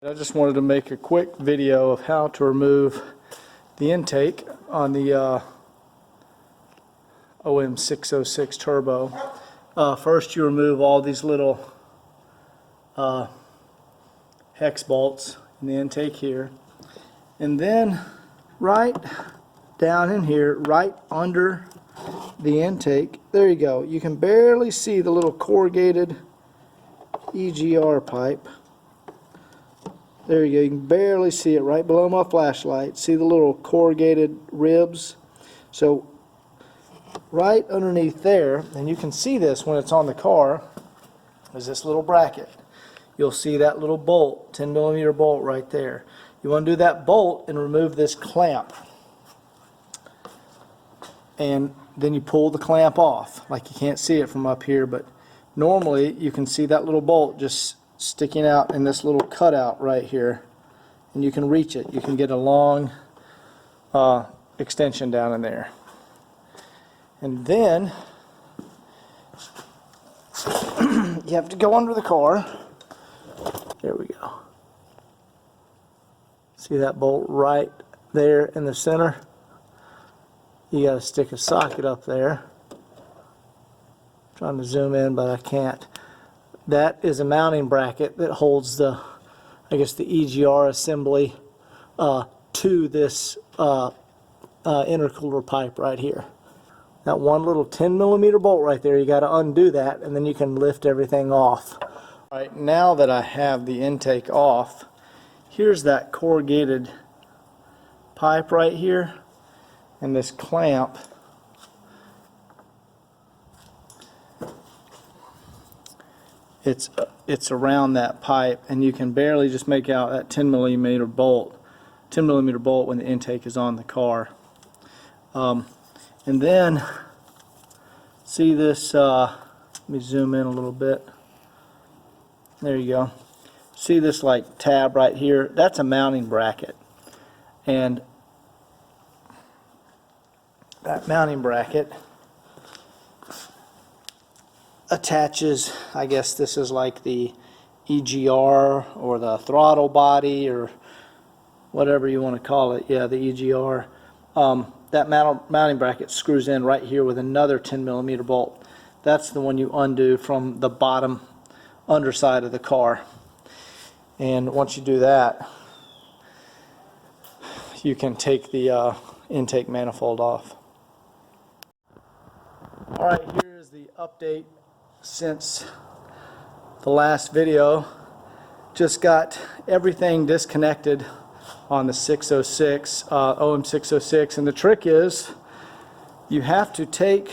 I just wanted to make a quick video of how to remove the intake on the om606 turbo. First, you remove all these little hex bolts in the intake here, and then right down in here, right under the intake, there you go. You can barely see the little corrugated EGR pipe. There you go, you can barely see it right below my flashlight. See the little corrugated ribs? So right underneath there, and you can see this when it's on the car, is this little bracket. You'll see that little bolt, 10mm bolt right there. You want to do that bolt and remove this clamp. And then you pull the clamp off. Like, you can't see it from up here, but normally you can see that little bolt just sticking out in this little cutout right here, and you can reach it. You can get a long extension down in there. And then you have to go under the car. There we go. See that bolt right there in the center? You got to stick a socket up there. Trying to zoom in, but I can't. That is a mounting bracket that holds the, I guess, the EGR assembly to this intercooler pipe right here. That one little 10mm bolt right there, you got to undo that, and then you can lift everything off. All right, now that I have the intake off, here's that corrugated pipe right here, and this clamp. It's around that pipe, and you can barely just make out that 10mm bolt when the intake is on the car. And then see this, let me zoom in a little bit. There you go. See this like tab right here? That's a mounting bracket, and that mounting bracket attaches, I guess this is like the EGR or the throttle body or whatever you want to call it. Yeah, the EGR. That mounting bracket screws in right here with another 10mm bolt. That's the one you undo from the bottom underside of the car. And once you do that, you can take the intake manifold off. Alright, here's the update since the last video. Just got everything disconnected on the 606, om606, and the trick is you have to take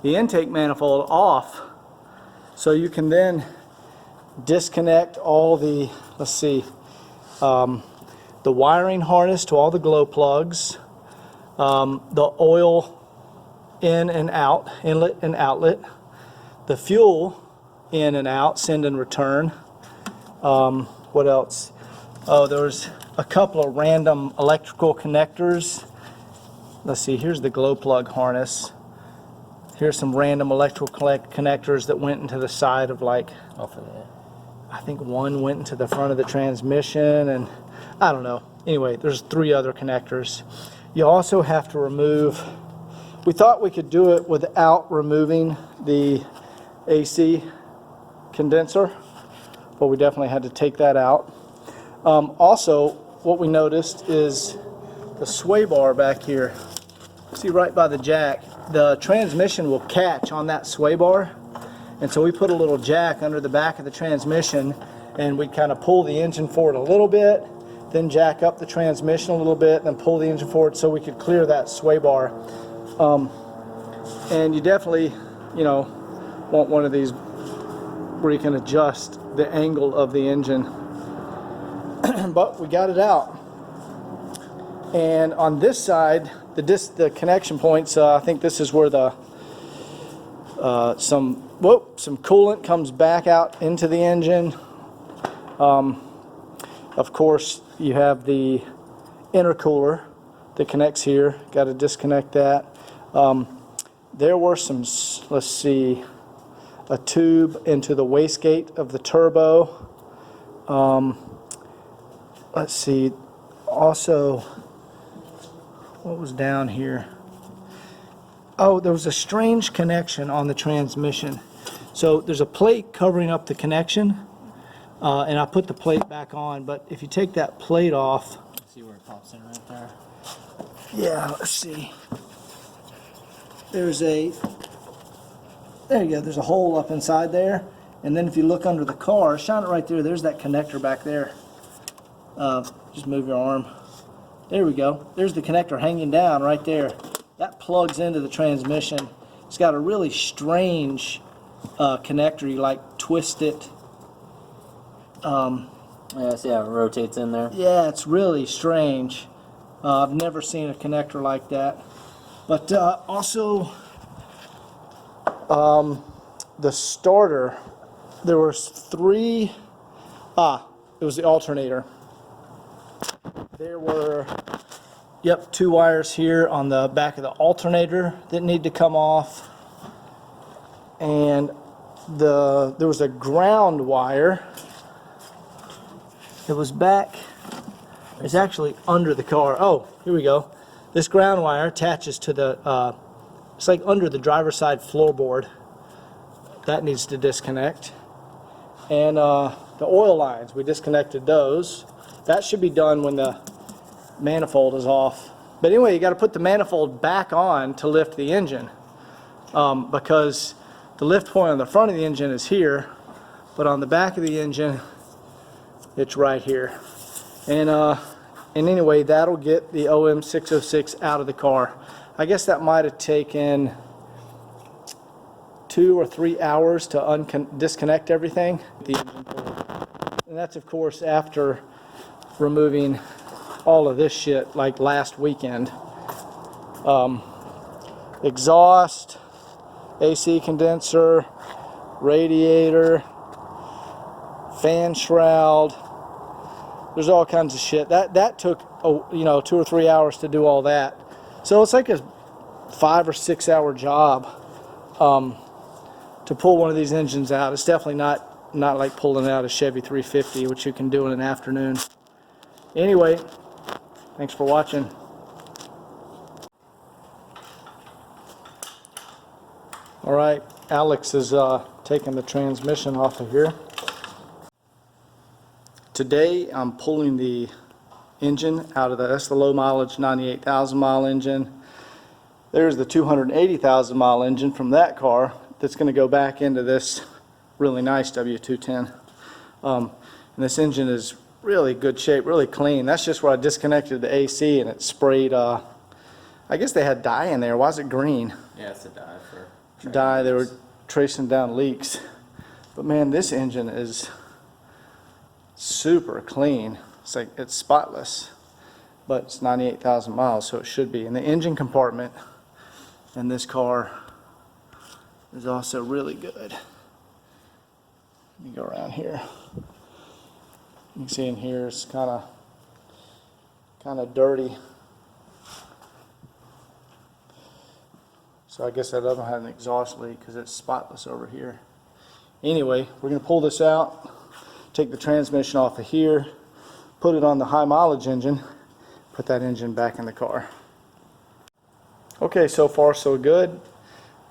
the intake manifold off so you can then disconnect all the, let's see, the wiring harness to all the glow plugs, the oil in and out, inlet and outlet, the fuel in and out, send and return. What else? Oh, there's a couple of random electrical connectors. Let's see, here's the glow plug harness. Here's some random electrical connectors that went into the side of, like, I think one went into the front of the transmission, and I don't know. Anyway, there's 3 other connectors. You also have to remove, we thought we could do it without removing the AC condenser, but we definitely had to take that out. Also, what we noticed is the sway bar back here. See, right by the jack, the transmission will catch on that sway bar, and so we put a little jack under the back of the transmission, and we kind of pull the engine forward a little bit, then jack up the transmission a little bit, then pull the engine forward so we could clear that sway bar. And you definitely, you know, want one of these where you can adjust the angle of the engine. But we got it out. And on this side, the connection points, I think this is where the some coolant comes back out into the engine. Of course, you have the intercooler that connects here. Got to disconnect that. There were some, let's see, a tube into the wastegate of the turbo. let's see, also, what was down here? Oh, there was a strange connection on the transmission. So there's a plate covering up the connection, and I put the plate back on, but if you take that plate off, see where it pops in right there. yeah, let's see. There you go, there's a hole up inside there, and then if you look under the car, shine it right there, there's that connector back there. Just move your arm. There we go. There's the connector hanging down right there. That plugs into the transmission. It's got a really strange connector. You like twist it. Yeah, see how it rotates in there? Yeah, it's really strange. I've never seen a connector like that. But also, the starter, there was three, it was the alternator. There were, yep, 2 wires here on the back of the alternator that need to come off. And there was a ground wire that was back. It's actually under the car. Oh, here we go. This ground wire attaches to the, it's like under the driver's side floorboard. That needs to disconnect. And the oil lines, we disconnected those. That should be done when the manifold is off. But anyway, you got to put the manifold back on to lift the engine, because the lift point on the front of the engine is here, but on the back of the engine, it's right here. And anyway, that'll get the om606 out of the car. I guess that might have taken 2 or 3 hours to disconnect everything. The engine pulled. And that's of course after removing all of this shit like last weekend. Exhaust, AC condenser, radiator, fan shroud. There's all kinds of shit. That took 2 or 3 hours to do all that. So it's like a 5 or 6 hour job to pull one of these engines out. It's definitely not like pulling out a Chevy 350, which you can do in an afternoon. Anyway, thanks for watching. All right, Alex is taking the transmission off of here. Today I'm pulling the engine out of that's the low mileage 98,000 mile engine. There's the 280,000 mile engine from that car that's going to go back into this really nice W210. And this engine is really good shape, really clean. That's just where I disconnected the AC and it sprayed, I guess they had dye in there. Why is it green? Yeah, it's a dye for dye. They were tracing down leaks. But man, this engine is super clean. It's like it's spotless, but it's 98,000 miles, so it should be. And the engine compartment in this car is also really good. Let me go around here. You can see in here it's kind of dirty. So I guess that doesn't have an exhaust leak because it's spotless over here. Anyway, we're going to pull this out, take the transmission off of here, put it on the high mileage engine, put that engine back in the car. Okay, so far so good.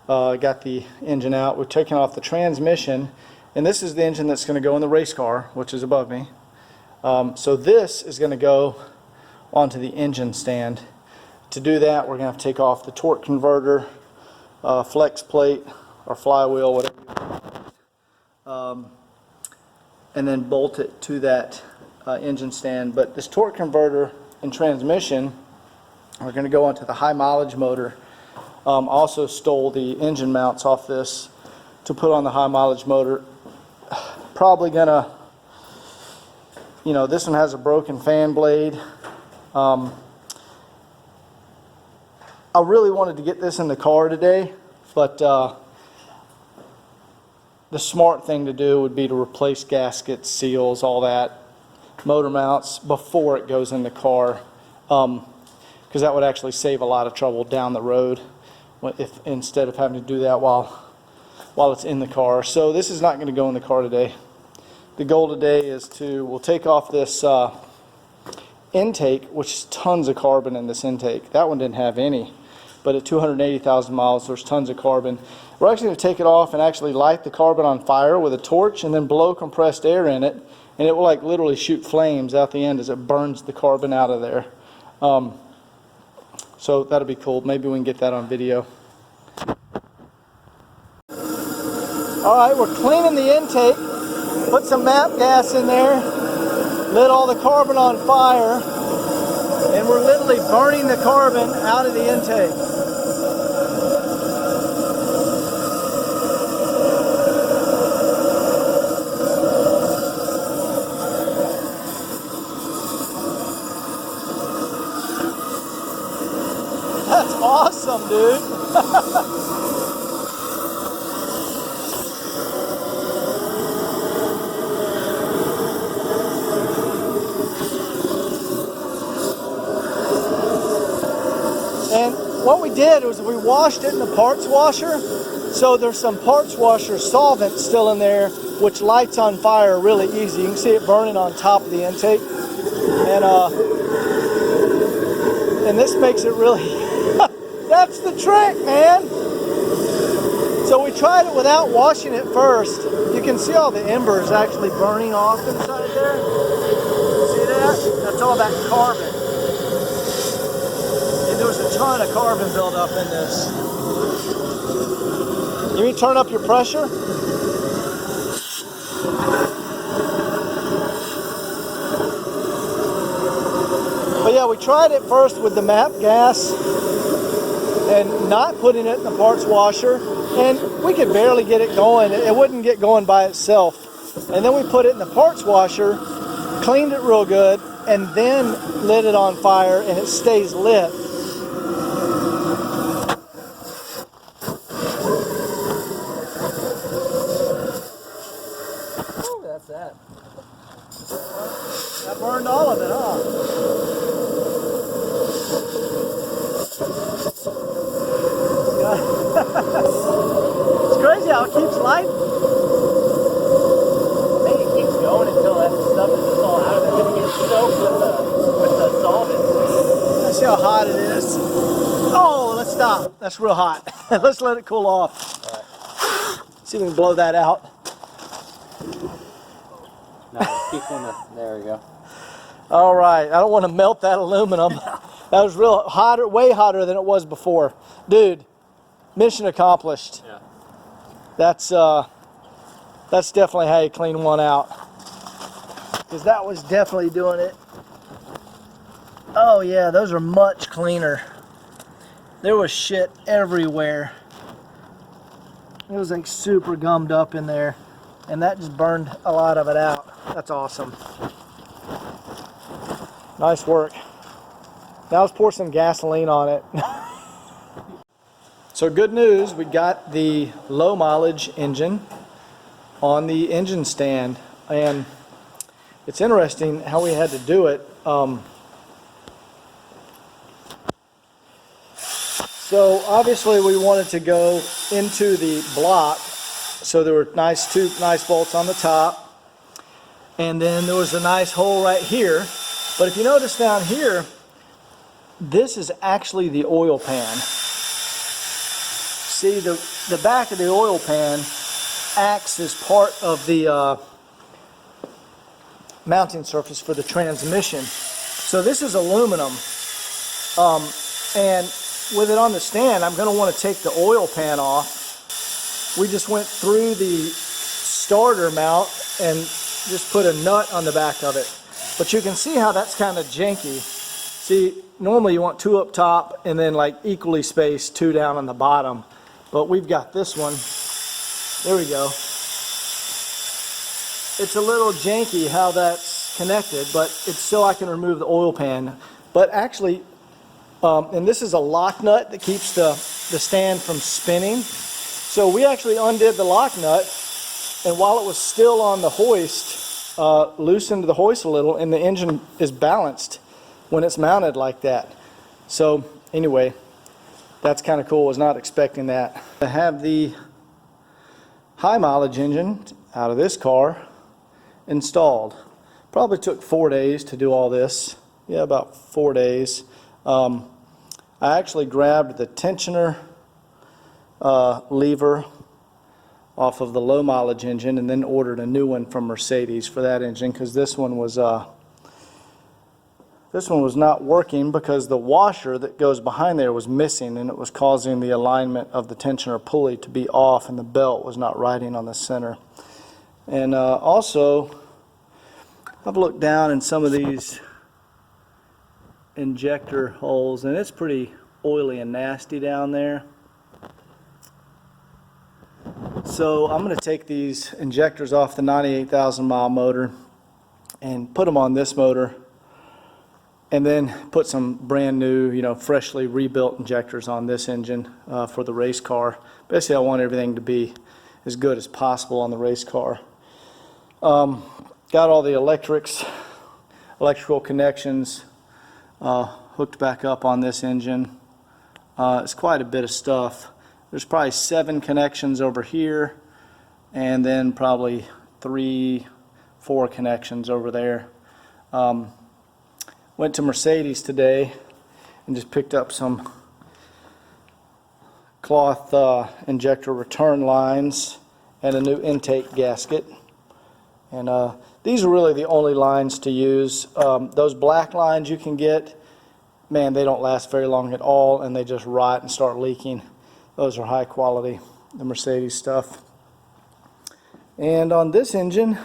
Got the engine out. We're taking off the transmission, and this is the engine that's going to go in the race car, which is above me. So this is going to go onto the engine stand. To do that, we're going to have to take off the torque converter, flex plate, or flywheel, whatever you want, and then bolt it to that engine stand. But this torque converter and transmission are going to go onto the high mileage motor. Also stole the engine mounts off this to put on the high mileage motor. Probably gonna, this one has a broken fan blade. I really wanted to get this in the car today, but the smart thing to do would be to replace gaskets, seals, all that, motor mounts before it goes in the car, because that would actually save a lot of trouble down the road instead of having to do that while it's in the car. So this is not going to go in the car today. The goal today is we'll take off this intake, which is tons of carbon in this intake. That one didn't have any, but at 280,000 miles, there's tons of carbon. We're actually going to take it off and actually light the carbon on fire with a torch and then blow compressed air in it, and it will like literally shoot flames out the end as it burns the carbon out of there. So that'll be cool. Maybe we can get that on video. All right, we're cleaning the intake. Put some MAP gas in there. Lit all the carbon on fire. And we're literally burning the carbon out of the intake. That's awesome, dude. And what we did was we washed it in the parts washer. So there's some parts washer solvent still in there, which lights on fire really easy. You can see it burning on top of the intake. And this makes it really, that's the trick, man. So we tried it without washing it first. You can see all the embers actually burning off inside there. See that? That's all that carbon. And there was a ton of carbon buildup in this. You mean turn up your pressure? But yeah, we tried it first with the MAP gas and not putting it in the parts washer, and we could barely get it going. It wouldn't get going by itself. And then we put it in the parts washer, cleaned it real good, and then lit it on fire, and it stays lit. Oh, that's that. That burned all of it, huh? It's crazy how it keeps lighting. I think it keeps going until that stuff is just all out of it. It gets soaked with the solvent. Let's see how hot it is. Oh, let's stop. That's real hot. Let's let it cool off. All right. See if we can blow that out. No, keep on the, there we go. All right. I don't want to melt that aluminum. That was real hotter, way hotter than it was before. Dude, mission accomplished. Yeah. That's definitely how you clean one out. Because that was definitely doing it. Oh yeah, those are much cleaner. There was shit everywhere. It was like super gummed up in there. And that just burned a lot of it out. That's awesome. Nice work. Now let's pour some gasoline on it. So good news, we got the low mileage engine on the engine stand, and it's interesting how we had to do it. So obviously we wanted to go into the block, so there were two nice bolts on the top, and then there was a nice hole right here. But if you notice down here, this is actually the oil pan. See, the back of the oil pan acts as part of the mounting surface for the transmission. So this is aluminum, and with it on the stand, I'm going to want to take the oil pan off. We just went through the starter mount and just put a nut on the back of it. But you can see how that's kind of janky. See, normally you want two up top and then like equally spaced two down on the bottom. But we've got this one. There we go. It's a little janky how that's connected, but it's so I can remove the oil pan. But actually, and this is a lock nut that keeps the stand from spinning. So we actually undid the lock nut, and while it was still on the hoist, loosened the hoist a little, and the engine is balanced when it's mounted like that. So anyway, that's kind of cool. I was not expecting that. I have the high mileage engine out of this car installed. Probably took 4 days to do all this. yeah, about 4 days. I actually grabbed the tensioner lever off of the low mileage engine and then ordered a new one from Mercedes for that engine, because this one was not working because the washer that goes behind there was missing, and it was causing the alignment of the tensioner pulley to be off, and the belt was not riding on the center. And also, I've looked down in some of these injector holes, and it's pretty oily and nasty down there. So I'm going to take these injectors off the 98,000 mile motor and put them on this motor, and then put some brand new, you know, freshly rebuilt injectors on this engine for the race car. Basically, I want everything to be as good as possible on the race car. Got all the electrical connections hooked back up on this engine. It's quite a bit of stuff. There's probably 7 connections over here, and then probably 3, 4 connections over there. Went to Mercedes today and just picked up some cloth injector return lines and a new intake gasket. And these are really the only lines to use. Those black lines you can get, man, they don't last very long at all, and they just rot and start leaking. Those are high quality, the Mercedes stuff. And on this engine,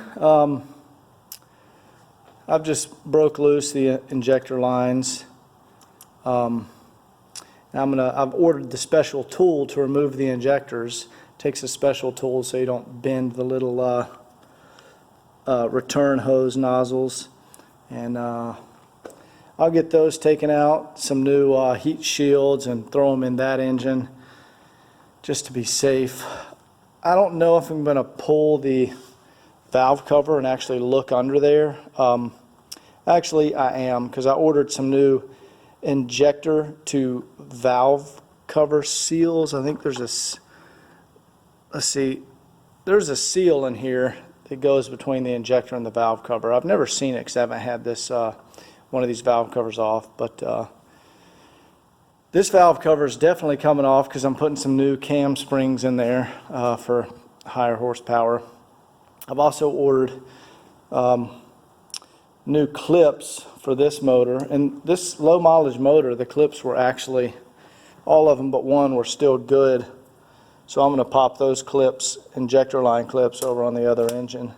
I've just broke loose the injector lines. I've ordered the special tool to remove the injectors. It takes a special tool so you don't bend the little return hose nozzles. And I'll get those taken out, some new heat shields, and throw them in that engine just to be safe. I don't know if I'm going to pull the valve cover and actually look under there. Actually, I am, because I ordered some new injector to valve cover seals. I think there's there's a seal in here that goes between the injector and the valve cover. I've never seen it because I haven't had this one of these valve covers off, but this valve cover is definitely coming off because I'm putting some new cam springs in there for higher horsepower. I've also ordered new clips for this motor, and this low mileage motor, the clips were actually, all of them but one were still good, so I'm going to pop those clips, injector line clips, over on the other engine.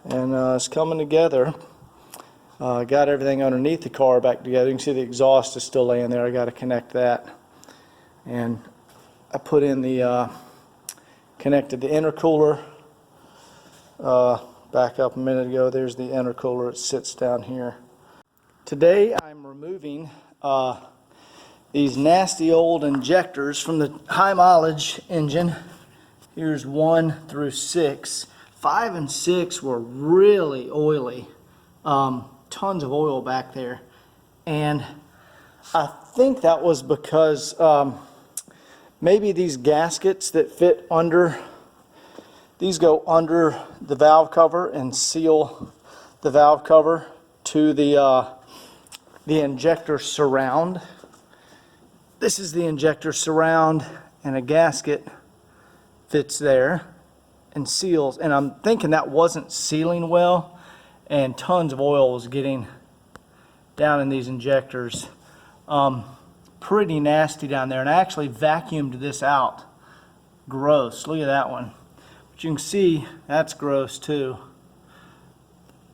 And it's coming together. Got everything underneath the car back together. You can see the exhaust is still laying there. I got to connect that, and I put in the connected the intercooler back up a minute ago. There's the intercooler. It sits down here. Today I'm removing these nasty old injectors from the high mileage engine. Here's 1 through 6. 5 and 6 were really oily. Tons of oil back there, and I think that was because maybe these gaskets that fit under, these go under the valve cover and seal the valve cover to the injector surround. This is the injector surround, and a gasket fits there and seals, and I'm thinking that wasn't sealing well, and tons of oil was getting down in these injectors. Pretty nasty down there, and I actually vacuumed this out. Gross. Look at that one. But you can see that's gross too.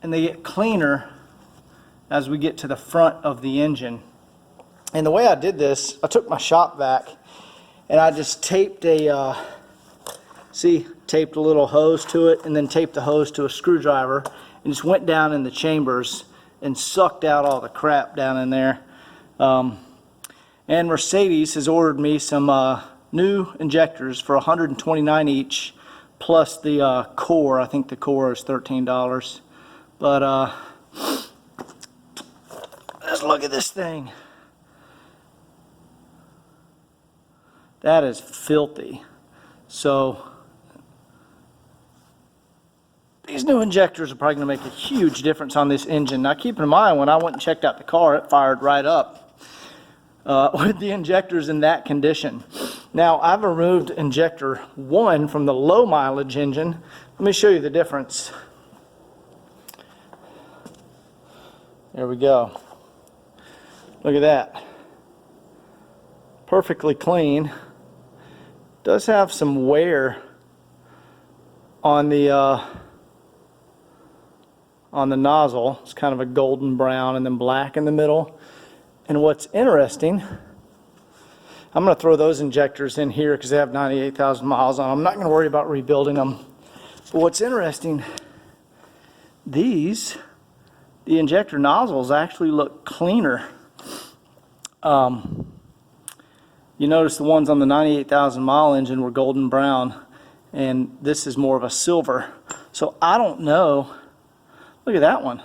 And they get cleaner as we get to the front of the engine. And the way I did this, I took my shop vac and I just taped a taped a little hose to it, and then taped the hose to a screwdriver, and just went down in the chambers and sucked out all the crap down in there. And Mercedes has ordered me some new injectors for $129 each, plus the core. I think the core is $13. But let's look at this thing. That is filthy. So these new injectors are probably going to make a huge difference on this engine. Now keep in mind, when I went and checked out the car, it fired right up with the injectors in that condition. Now I've removed injector 1 from the low mileage engine. Let me show you the difference. There we go. Look at that. Perfectly clean. Does have some wear on the nozzle. It's kind of a golden brown and then black in the middle. And what's interesting, I'm going to throw those injectors in here because they have 98,000 miles on them. I'm not going to worry about rebuilding them. But what's interesting, the injector nozzles actually look cleaner. You notice the ones on the 98,000 mile engine were golden brown, and this is more of a silver. So I don't know. Look at that one.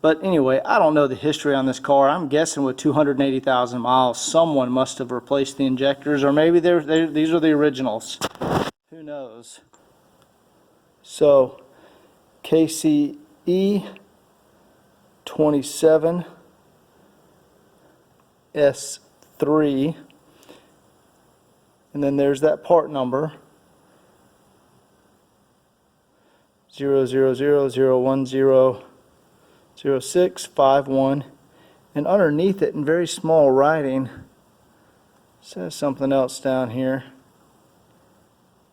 But anyway, I don't know the history on this car. I'm guessing with 280,000 miles, someone must have replaced the injectors, or maybe these are the originals. Who knows? So KCE 27 S3, and then there's that part number 000010651, and underneath it in very small writing says something else down here.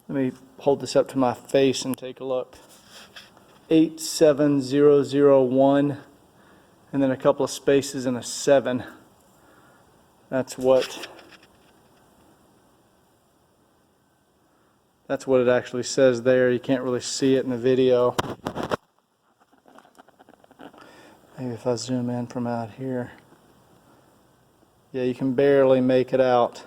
Let me hold this up to my face and take a look. 87001, and then a couple of spaces and a 7. That's what it actually says there. You can't really see it in the video. Maybe if I zoom in from out here. Yeah, you can barely make it out.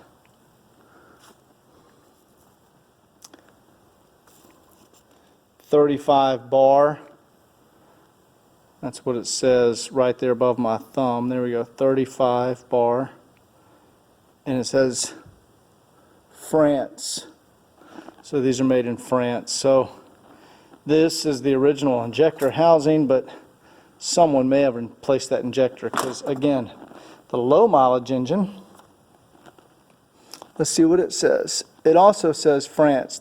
.35 bar. That's what it says right there above my thumb. There we go, 35 bar. And it says France. So these are made in France. So this is the original injector housing, but someone may have replaced that injector because, again, the low mileage engine, let's see what it says. It also says France.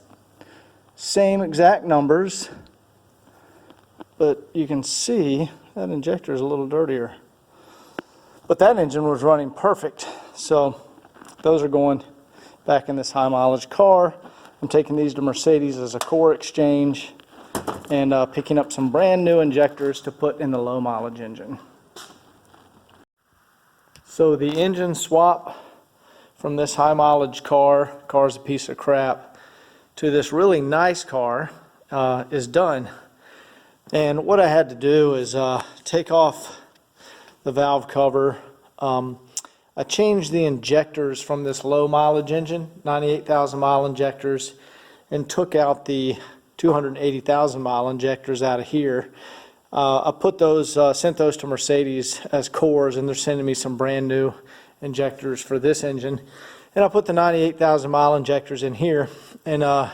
Same exact numbers, but you can see that injector is a little dirtier. But that engine was running perfect. So those are going back in this high mileage car. I'm taking these to Mercedes as a core exchange and picking up some brand new injectors to put in the low mileage engine. So the engine swap from this high mileage car's a piece of crap, to this really nice car is done. And what I had to do is take off the valve cover. I changed the injectors from this low mileage engine, 98,000 mile injectors, and took out the 280,000 mile injectors out of here. I put those, sent those to Mercedes as cores, and they're sending me some brand new injectors for this engine. And I put the 98,000 mile injectors in here, and I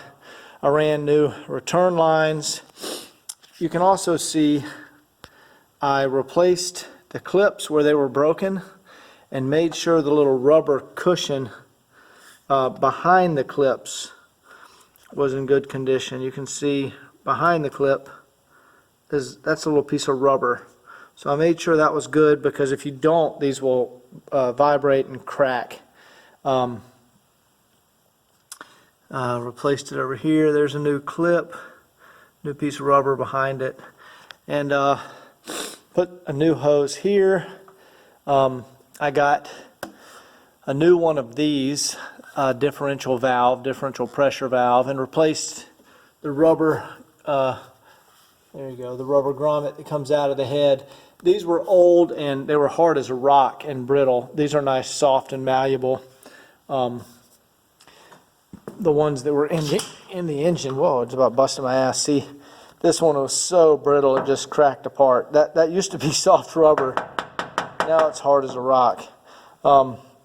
ran new return lines. You can also see I replaced the clips where they were broken and made sure the little rubber cushion behind the clips was in good condition. You can see behind the clip that's a little piece of rubber. So I made sure that was good, because if you don't, these will vibrate and crack. Replaced it over here. There's a new clip, new piece of rubber behind it, and put a new hose here. I got a new one of these differential pressure valve, and replaced the rubber, there you go, the rubber grommet that comes out of the head. These were old and they were hard as a rock and brittle. These are nice, soft and malleable. The ones that were in the engine, whoa, it's about busting my ass. See, this one was so brittle it just cracked apart. That used to be soft rubber. Now it's hard as a rock.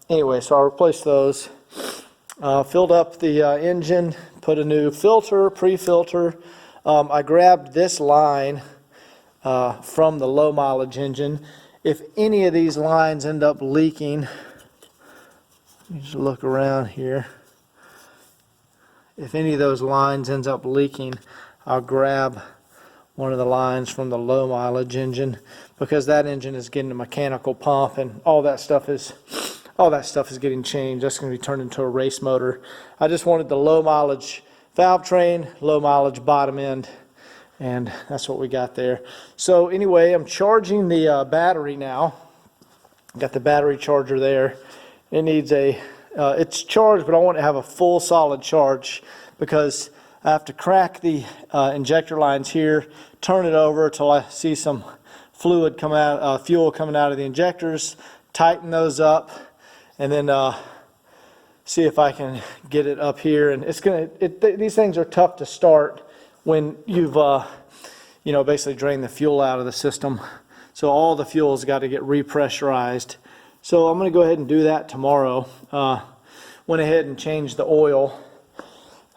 Anyway, so I replaced those. Filled up the engine, put a new filter, pre-filter, I grabbed this line from the low mileage engine. If any of these lines end up leaking, let me just look around here. If any of those lines ends up leaking, I'll grab one of the lines from the low mileage engine, because that engine is getting a mechanical pump and all that stuff is getting changed. That's going to be turned into a race motor. I just wanted the low mileage valve train, low mileage bottom end, and that's what we got there. So anyway, I'm charging the battery now. Got the battery charger there. It needs it's charged, but I want to have a full solid charge because I have to crack the injector lines here, turn it over till I see some fluid come out, fuel coming out of the injectors, tighten those up, and then see if I can get it up here. And these things are tough to start when you've basically drained the fuel out of the system. So all the fuel's got to get repressurized. So I'm going to go ahead and do that tomorrow. Went ahead and changed the oil.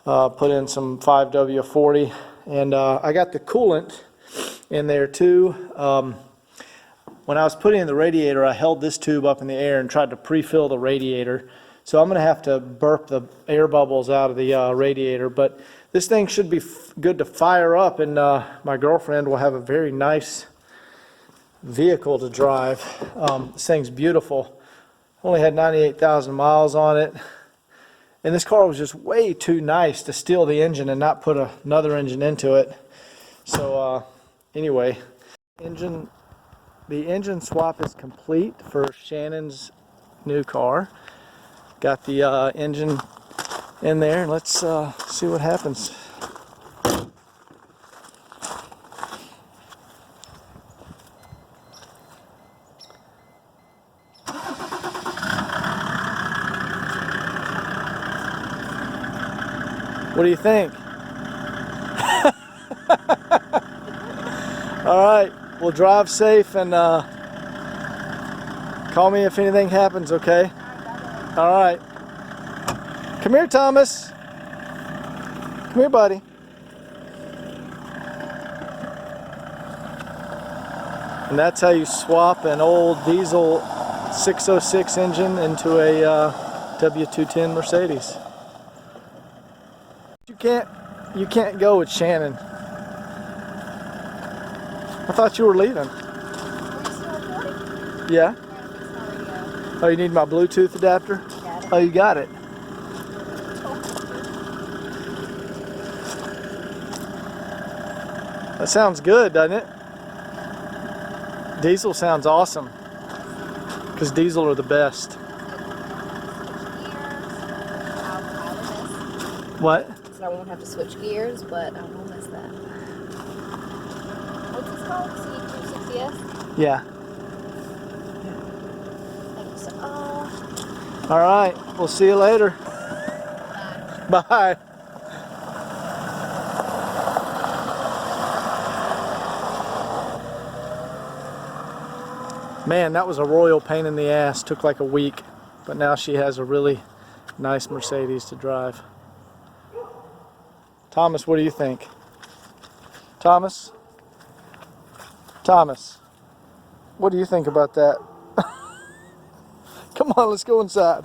Put in some 5W40, and I got the coolant in there too. When I was putting in the radiator, I held this tube up in the air and tried to pre-fill the radiator. So I'm going to have to burp the air bubbles out of the radiator, but this thing should be good to fire up, and my girlfriend will have a very nice vehicle to drive. This thing's beautiful. Only had 98,000 miles on it. And this car was just way too nice to steal the engine and not put another engine into it. So anyway, the engine swap is complete for Shannon's new car. Got the engine in there. Let's see what happens. What do you think? All right, we'll drive safe and call me if anything happens, okay? All right. Come here, Thomas. Come here, buddy. And that's how you swap an old diesel 606 engine into a W210 Mercedes. You can't go with Shannon. I thought you were leaving. Yeah? Oh, you need my Bluetooth adapter? Oh, you got it. That sounds good, doesn't it? Diesel sounds awesome. Because diesel are the best. What? So I won't have to switch gears, but I will miss that. What's this called? C260S? Yeah. Thanks. All right. We'll see you later. Bye. Bye. Man, that was a royal pain in the ass. Took like a week. But now she has a really nice Mercedes to drive. Thomas, what do you think? Thomas? Thomas, what do you think about that? Come on, let's go inside.